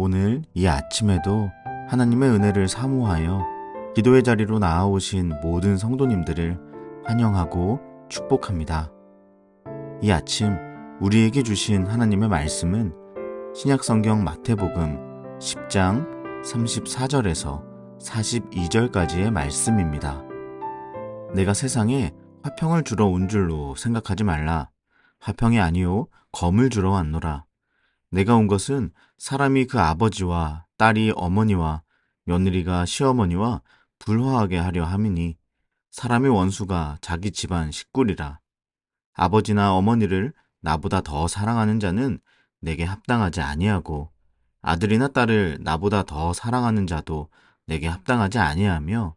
오늘 이 아침에도 하나님의 은혜를 사모하여 기도의 자리로 나아오신 모든 성도님들을 환영하고 축복합니다. 이 아침 우리에게 주신 하나님의 말씀은 신약성경 마태복음 10장 34절에서 42절까지의 말씀입니다. 내가 세상에 화평을 주러 온 줄로 생각하지 말라. 화평이 아니요 검을 주러 왔노라. 내가 온 것은 사람이 그 아버지와 딸이 어머니와 며느리가 시어머니와 불화하게 하려 함이니 사람의 원수가 자기 집안 식구리라. 아버지나 어머니를 나보다 더 사랑하는 자는 내게 합당하지 아니하고 아들이나 딸을 나보다 더 사랑하는 자도 내게 합당하지 아니하며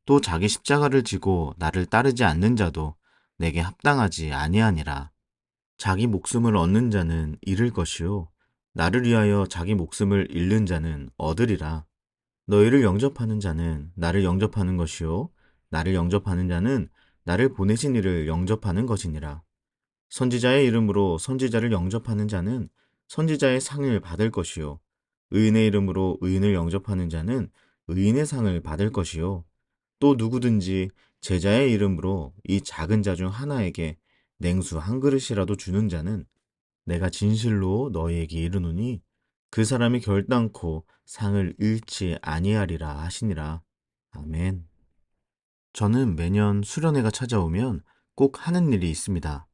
또 자기 십자가를 지고 나를 따르지 않는 자도 내게 합당하지 아니하니라. 자기 목숨을 얻는 자는 잃을 것이요 나를 위하여 자기 목숨을 잃는 자는 얻으리라. 너희를 영접하는 자는 나를 영접하는 것이요 나를 영접하는 자는 나를 보내신 이를 영접하는 것이니라. 선지자의 이름으로 선지자를 영접하는 자는 선지자의 상을 받을 것이요 의인의 이름으로 의인을 영접하는 자는 의인의 상을 받을 것이요 또 누구든지 제자의 이름으로 이 작은 자 중 하나에게 냉수 한 그릇이라도 주는 자는 내가 진실로 너희에게 이르노니 그 사람이 결단코 상을 잃지 아니하리라 하시니라. 아멘. 저는 매년 수련회가 찾아오면 꼭 하는 일이 있습니다.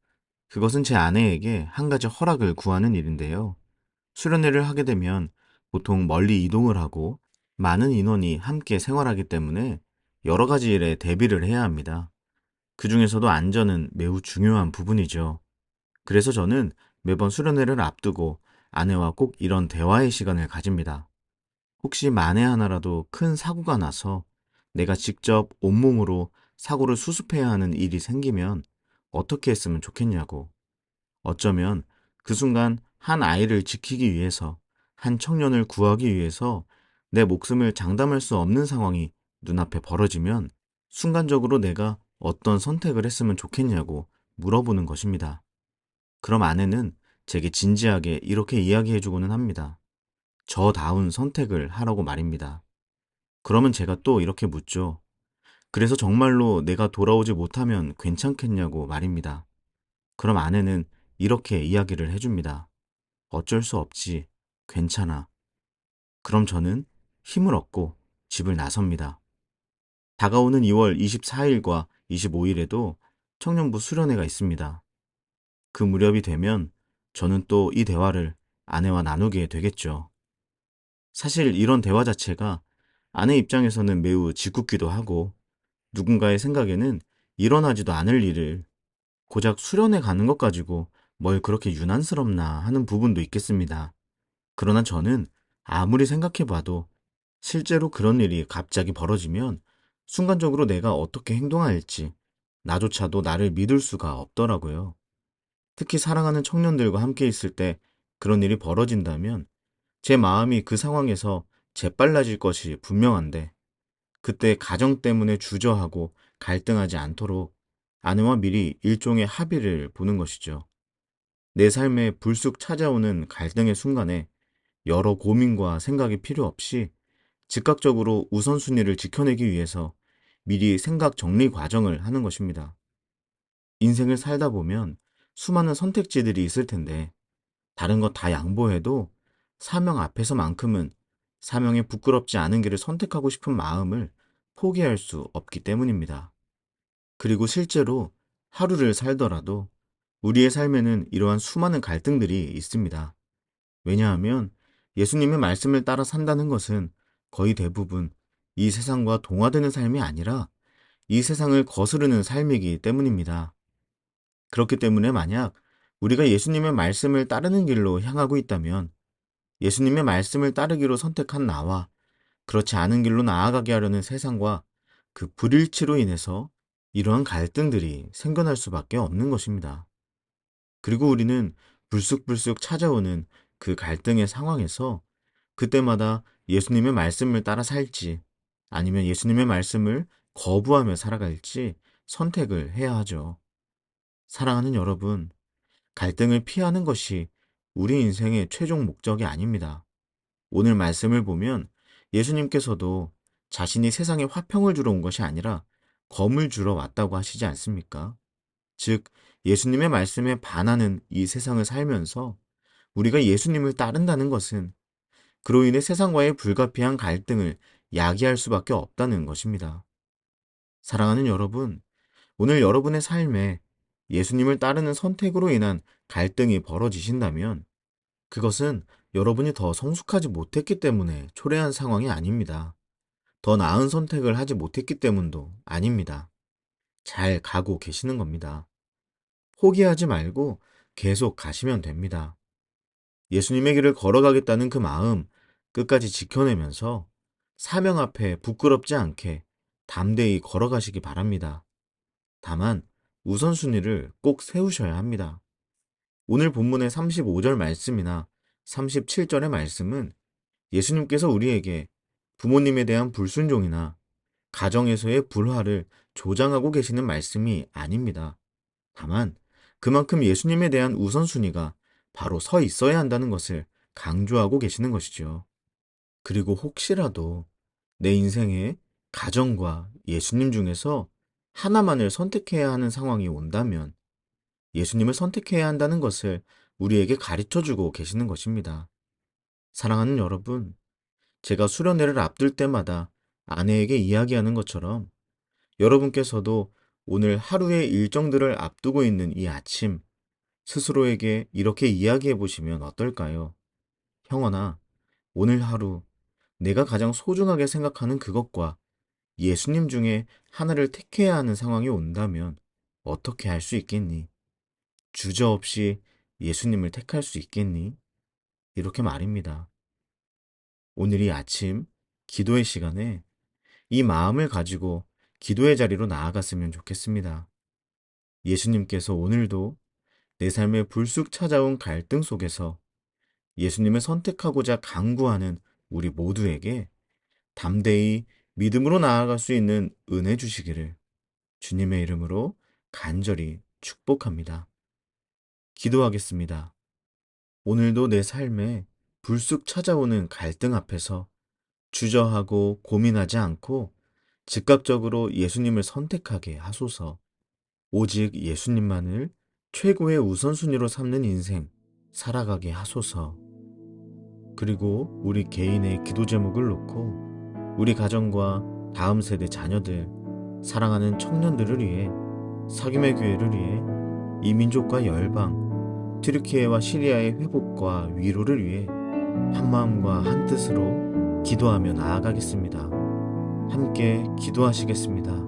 그것은 제 아내에게 한 가지 허락을 구하는 일인데요. 수련회를 하게 되면 보통 멀리 이동을 하고 많은 인원이 함께 생활하기 때문에 여러 가지 일에 대비를 해야 합니다. 그 중에서도 안전은 매우 중요한 부분이죠. 그래서 저는 매번 수련회를 앞두고 아내와 꼭 이런 대화의 시간을 가집니다. 혹시 만에 하나라도 큰 사고가 나서 내가 직접 온몸으로 사고를 수습해야 하는 일이 생기면 어떻게 했으면 좋겠냐고. 어쩌면 그 순간 한 아이를 지키기 위해서, 한 청년을 구하기 위해서 내 목숨을 장담할 수 없는 상황이 눈앞에 벌어지면 순간적으로 내가 어떤 선택을 했으면 좋겠냐고 물어보는 것입니다. 그럼 아내는 제게 진지하게 이렇게 이야기해주고는 합니다. 저다운 선택을 하라고 말입니다. 그러면 제가 또 이렇게 묻죠. 그래서 정말로 내가 돌아오지 못하면 괜찮겠냐고 말입니다. 그럼 아내는 이렇게 이야기를 해줍니다. 어쩔 수 없지. 괜찮아. 그럼 저는 힘을 얻고 집을 나섭니다. 다가오는 2월 24일과 25일에도 청년부 수련회가 있습니다. 그 무렵이 되면 저는 또 이 대화를 아내와 나누게 되겠죠. 사실 이런 대화 자체가 아내 입장에서는 매우 짓궂기도 하고 누군가의 생각에는 일어나지도 않을 일을 고작 수련회 가는 것 가지고 뭘 그렇게 유난스럽나 하는 부분도 있겠습니다. 그러나 저는 아무리 생각해봐도 실제로 그런 일이 갑자기 벌어지면 순간적으로 내가 어떻게 행동해야 할지 나조차도 나를 믿을 수가 없더라고요. 특히 사랑하는 청년들과 함께 있을 때 그런 일이 벌어진다면 제 마음이 그 상황에서 재빨라질 것이 분명한데 그때 가정 때문에 주저하고 갈등하지 않도록 아내와 미리 일종의 합의를 보는 것이죠. 내 삶에 불쑥 찾아오는 갈등의 순간에 여러 고민과 생각이 필요 없이 즉각적으로 우선순위를 지켜내기 위해서 미리 생각 정리 과정을 하는 것입니다. 인생을 살다 보면 수많은 선택지들이 있을 텐데 다른 것 다 양보해도 사명 앞에서만큼은 사명에 부끄럽지 않은 길을 선택하고 싶은 마음을 포기할 수 없기 때문입니다. 그리고 실제로 하루를 살더라도 우리의 삶에는 이러한 수많은 갈등들이 있습니다. 왜냐하면 예수님의 말씀을 따라 산다는 것은 거의 대부분 이 세상과 동화되는 삶이 아니라 이 세상을 거스르는 삶이기 때문입니다. 그렇기 때문에 만약 우리가 예수님의 말씀을 따르는 길로 향하고 있다면 예수님의 말씀을 따르기로 선택한 나와 그렇지 않은 길로 나아가게 하려는 세상과 그 불일치로 인해서 이러한 갈등들이 생겨날 수밖에 없는 것입니다. 그리고 우리는 불쑥불쑥 찾아오는 그 갈등의 상황에서 그때마다 예수님의 말씀을 따라 살지 아니면 예수님의 말씀을 거부하며 살아갈지 선택을 해야 하죠. 사랑하는 여러분, 갈등을 피하는 것이 우리 인생의 최종 목적이 아닙니다. 오늘 말씀을 보면 예수님께서도 자신이 세상에 화평을 주러 온 것이 아니라 검을 주러 왔다고 하시지 않습니까? 즉, 예수님의 말씀에 반하는 이 세상을 살면서 우리가 예수님을 따른다는 것은 그로 인해 세상과의 불가피한 갈등을 야기할 수밖에 없다는 것입니다. 사랑하는 여러분, 오늘 여러분의 삶에 예수님을 따르는 선택으로 인한 갈등이 벌어지신다면 그것은 여러분이 더 성숙하지 못했기 때문에 초래한 상황이 아닙니다. 더 나은 선택을 하지 못했기 때문도 아닙니다. 잘 가고 계시는 겁니다. 포기하지 말고 계속 가시면 됩니다. 예수님의 길을 걸어가겠다는 그 마음 끝까지 지켜내면서 사명 앞에 부끄럽지 않게 담대히 걸어가시기 바랍니다. 다만 우선순위를 꼭 세우셔야 합니다. 오늘 본문의 35절 말씀이나 37절의 말씀은 예수님께서 우리에게 부모님에 대한 불순종이나 가정에서의 불화를 조장하고 계시는 말씀이 아닙니다. 다만 그만큼 예수님에 대한 우선순위가 바로 서 있어야 한다는 것을 강조하고 계시는 것이죠. 그리고 혹시라도 내 인생에 가정과 예수님 중에서 하나만을 선택해야 하는 상황이 온다면 예수님을 선택해야 한다는 것을 우리에게 가르쳐 주고 계시는 것입니다. 사랑하는 여러분, 제가 수련회를 앞둘 때마다 아내에게 이야기하는 것처럼 여러분께서도 오늘 하루의 일정들을 앞두고 있는 이 아침 스스로에게 이렇게 이야기해 보시면 어떨까요? 형원아, 오늘 하루 내가 가장 소중하게 생각하는 그것과 예수님 중에 하나를 택해야 하는 상황이 온다면 어떻게 할 수 있겠니? 주저없이 예수님을 택할 수 있겠니? 이렇게 말입니다. 오늘 이 아침 기도의 시간에 이 마음을 가지고 기도의 자리로 나아갔으면 좋겠습니다. 예수님께서 오늘도 내 삶에 불쑥 찾아온 갈등 속에서 예수님을 선택하고자 강구하는 우리 모두에게 담대히 믿음으로 나아갈 수 있는 은혜 주시기를 주님의 이름으로 간절히 축복합니다. 기도하겠습니다. 오늘도 내 삶에 불쑥 찾아오는 갈등 앞에서 주저하고 고민하지 않고 즉각적으로 예수님을 선택하게 하소서. 오직 예수님만을 최고의 우선순위로 삼는 인생 살아가게 하소서. 그리고 우리 개인의 기도 제목을 놓고 우리 가정과 다음 세대 자녀들, 사랑하는 청년들을 위해 사귐의 교회를 위해 이 민족과 열방, 튀르키예와 시리아의 회복과 위로를 위해 한마음과 한뜻으로 기도하며 나아가겠습니다. 함께 기도하시겠습니다.